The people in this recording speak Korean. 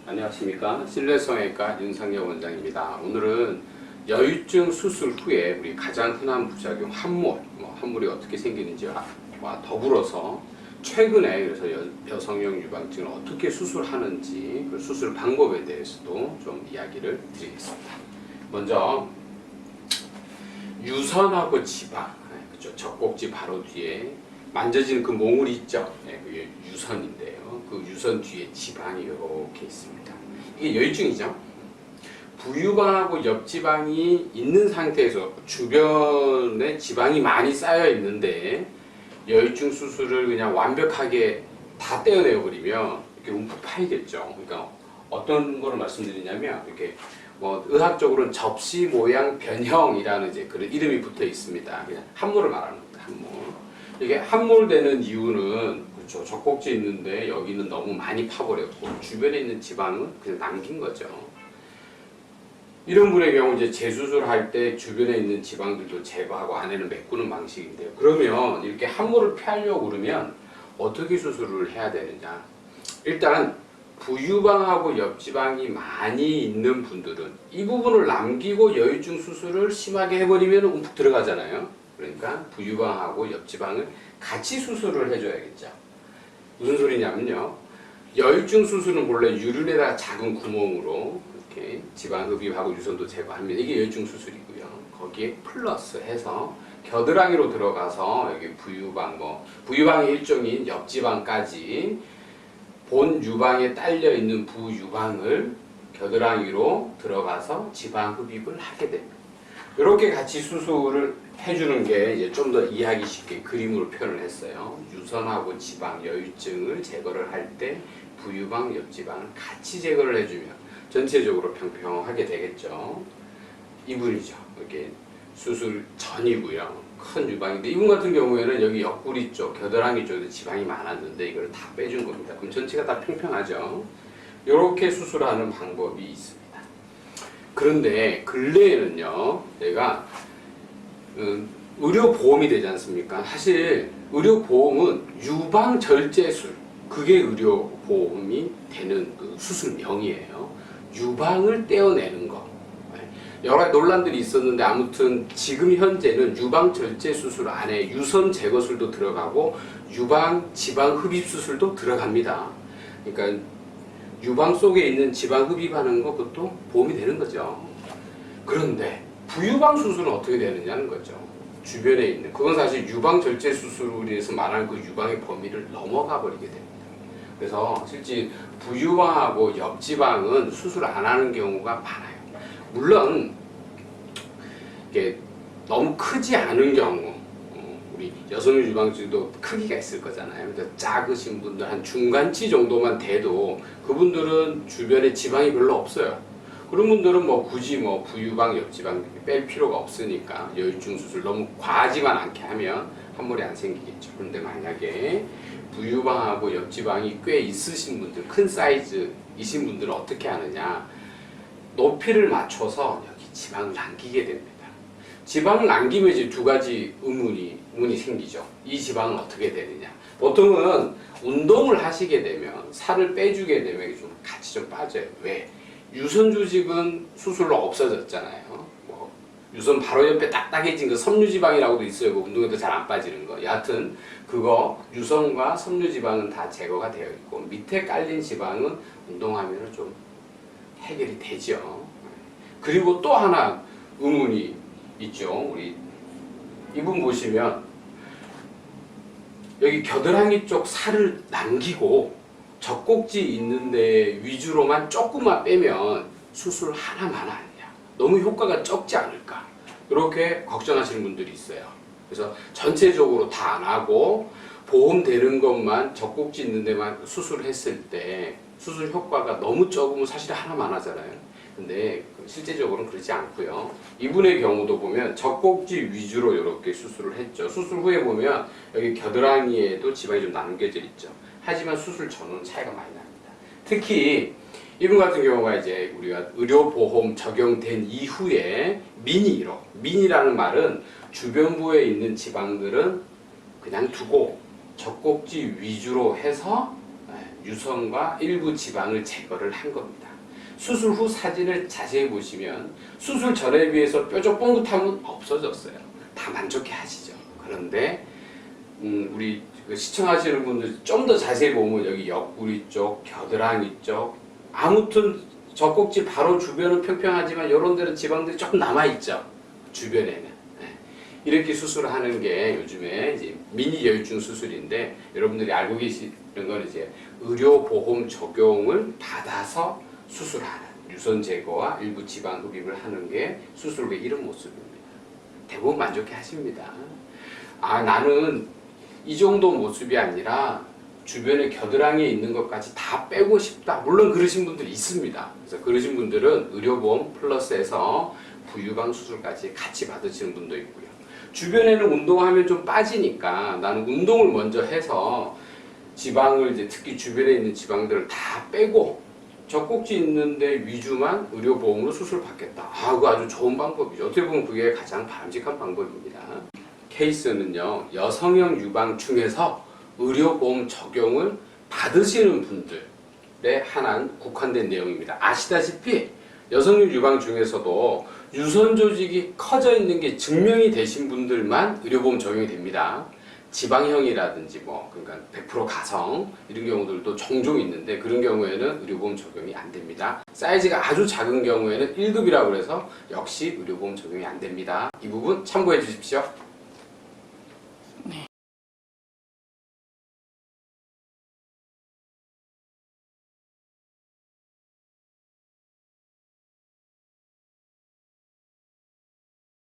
안녕하십니까. 신뢰성형외과 윤상혁 원장입니다. 오늘은 여유증 수술 후에 우리 가장 흔한 부작용 함몰, 함몰이 어떻게 생기는지와 더불어서 최근에 그래서 여성형 유방증을 어떻게 수술하는지 그 수술 방법에 대해서도 좀 이야기를 드리겠습니다. 먼저 유선하고 지방, 그렇죠. 젖꼭지 바로 뒤에 만져지는 그 몽울이 있죠. 그게 유선인데요. 그 유선 뒤에 지방이 이렇게 있습니다. 이게 여유증이죠. 부유방하고 옆지방이 있는 상태에서 주변에 지방이 많이 쌓여 있는데 여유증 수술을 그냥 완벽하게 다 떼어내어 버리면 이렇게 움푹 파이겠죠. 그러니까 어떤 거를 말씀드리냐면 이렇게 의학적으로는 접시 모양 변형이라는 이제 그런 이름이 붙어 있습니다. 그냥 함몰을 말하는 겁니다. 함몰. 이게 함몰되는 이유는 그렇죠. 젖꼭지 있는데 여기는 너무 많이 파버렸고 주변에 있는 지방은 그냥 남긴 거죠. 이런 분의 경우 이제 재수술할 때 주변에 있는 지방들도 제거하고 안에는 메꾸는 방식인데요. 그러면 이렇게 함몰을 피하려고 그러면 어떻게 수술을 해야 되느냐? 일단 부유방하고 옆지방이 많이 있는 분들은 이 부분을 남기고 여유증 수술을 심하게 해버리면 움푹 들어가잖아요. 그러니까 부유방하고 옆지방을 같이 수술을 해줘야겠죠. 무슨 소리냐면요. 여유증 수술은 원래 유륜에다가 작은 구멍으로 이렇게 지방 흡입하고 유선도 제거합니다. 이게 여유증 수술이고요. 거기에 플러스 해서 겨드랑이로 들어가서 여기 부유방, 부유방의 일종인 옆지방까지 본 유방에 딸려 있는 부유방을 겨드랑이로 들어가서 지방 흡입을 하게 됩니다. 이렇게 같이 수술을 해주는 게 이제 좀 더 이해하기 쉽게 그림으로 표현을 했어요. 유선하고 지방, 여유증을 제거를 할 때 부유방, 옆지방을 같이 제거를 해주면 전체적으로 평평하게 되겠죠. 이분이죠. 이렇게 수술 전이고요. 큰 유방인데 이분 같은 경우에는 여기 옆구리 쪽, 겨드랑이 쪽에 지방이 많았는데 이걸 다 빼준 겁니다. 그럼 전체가 다 평평하죠. 이렇게 수술하는 방법이 있습니다. 그런데 근래에는요, 내가 의료보험이 되지 않습니까? 사실 의료보험은 유방절제술, 그게 의료보험이 되는 그 수술명이에요. 유방을 떼어내는 거. 여러 가지 논란들이 있었는데 아무튼 지금 현재는 유방절제 수술 안에 유선 제거술도 들어가고 유방 지방 흡입 수술도 들어갑니다. 그러니까 유방 속에 있는 지방 흡입하는 거 그것도 보험이 되는 거죠. 그런데 부유방 수술은 어떻게 되느냐는 거죠. 주변에 있는 그건 사실 유방절제 수술에서 말하는 그 유방의 범위를 넘어가 버리게 됩니다. 그래서 실제 부유방하고 옆지방은 수술 안 하는 경우가 많아요. 물론 이게 너무 크지 않은 경우, 우리 여성의 유방증도 크기가 있을 거잖아요. 작으신 분들 한 중간치 정도만 돼도 그분들은 주변에 지방이 별로 없어요. 그런 분들은 굳이 부유방, 옆지방 뺄 필요가 없으니까 여유증 수술 너무 과하지만 않게 하면 함몰이 안 생기겠죠. 그런데 만약에 부유방하고 옆지방이 꽤 있으신 분들, 큰 사이즈이신 분들은 어떻게 하느냐? 높이를 맞춰서 여기 지방을 남기게 됩니다. 지방을 남기면 이제 두 가지 의문이 생기죠. 이 지방은 어떻게 되느냐? 보통은 운동을 하시게 되면 살을 빼주게 되면 좀 같이 좀 빠져요. 왜? 유선 조직은 수술로 없어졌잖아요. 유선 바로 옆에 딱딱해진 거 섬유지방이라고도 있어요. 그 운동해도 잘 안 빠지는 거. 여하튼 그거 유선과 섬유지방은 다 제거가 되어 있고 밑에 깔린 지방은 운동하면 좀 해결이 되죠. 그리고 또 하나 의문이 있죠. 우리 이분 보시면 여기 겨드랑이 쪽 살을 남기고 젖꼭지 있는데 위주로만 조금만 빼면 수술 하나만 아니냐. 너무 효과가 적지 않을까. 이렇게 걱정하시는 분들이 있어요. 그래서 전체적으로 다 안 하고 보험되는 것만 젖꼭지 있는 데만 수술했을 때 수술 효과가 너무 적으면 사실 하나만 하잖아요. 근데 실제적으로는 그렇지 않고요. 이분의 경우도 보면 젖꼭지 위주로 이렇게 수술을 했죠. 수술 후에 보면 여기 겨드랑이에도 지방이 좀 남겨져 있죠. 하지만 수술 전후는 차이가 많이 납니다. 특히 이분 같은 경우가 이제 우리가 의료보험 적용된 이후에 미니라는 말은 주변부에 있는 지방들은 그냥 두고 젖꼭지 위주로 해서 유선과 일부 지방을 제거를 한 겁니다. 수술 후 사진을 자세히 보시면 수술 전에 비해서 뾰족 뽕긋함은 없어졌어요. 다 만족해 하시죠. 그런데 우리 시청하시는 분들 좀 더 자세히 보면 여기 옆구리 쪽, 겨드랑이 쪽, 아무튼 젖꼭지 바로 주변은 평평하지만 이런 데는 지방들이 조금 남아있죠. 주변에는. 이렇게 수술하는 게 요즘에 이제 미니 열중 수술인데, 여러분들이 알고 계시는 건 이제 의료보험 적용을 받아서 수술하는, 유선 제거와 일부 지방 흡입을 하는 게 수술의 이런 모습입니다. 대부분 만족해 하십니다. 아, 나는 이 정도 모습이 아니라 주변에 겨드랑이에 있는 것까지 다 빼고 싶다. 물론 그러신 분들이 있습니다. 그래서 그러신 분들은 의료보험 플러스에서 부유방 수술까지 같이 받으시는 분도 있고요. 주변에는 운동하면 좀 빠지니까 나는 운동을 먼저 해서 지방을 이제 특히 주변에 있는 지방들을 다 빼고 젖꼭지 있는데 위주만 의료보험으로 수술 받겠다. 아, 그거 아주 좋은 방법이죠. 어떻게 보면 그게 가장 바람직한 방법입니다. 케이스는요, 여성형 유방중에서 의료보험 적용을 받으시는 분들에 한한 국한된 내용입니다. 아시다시피 여성형 유방 중에서도 유선 조직이 커져 있는 게 증명이 되신 분들만 의료보험 적용이 됩니다. 지방형이라든지 그러니까 100% 가성 이런 경우들도 종종 있는데 그런 경우에는 의료보험 적용이 안 됩니다. 사이즈가 아주 작은 경우에는 1급이라고 해서 역시 의료보험 적용이 안 됩니다. 이 부분 참고해 주십시오.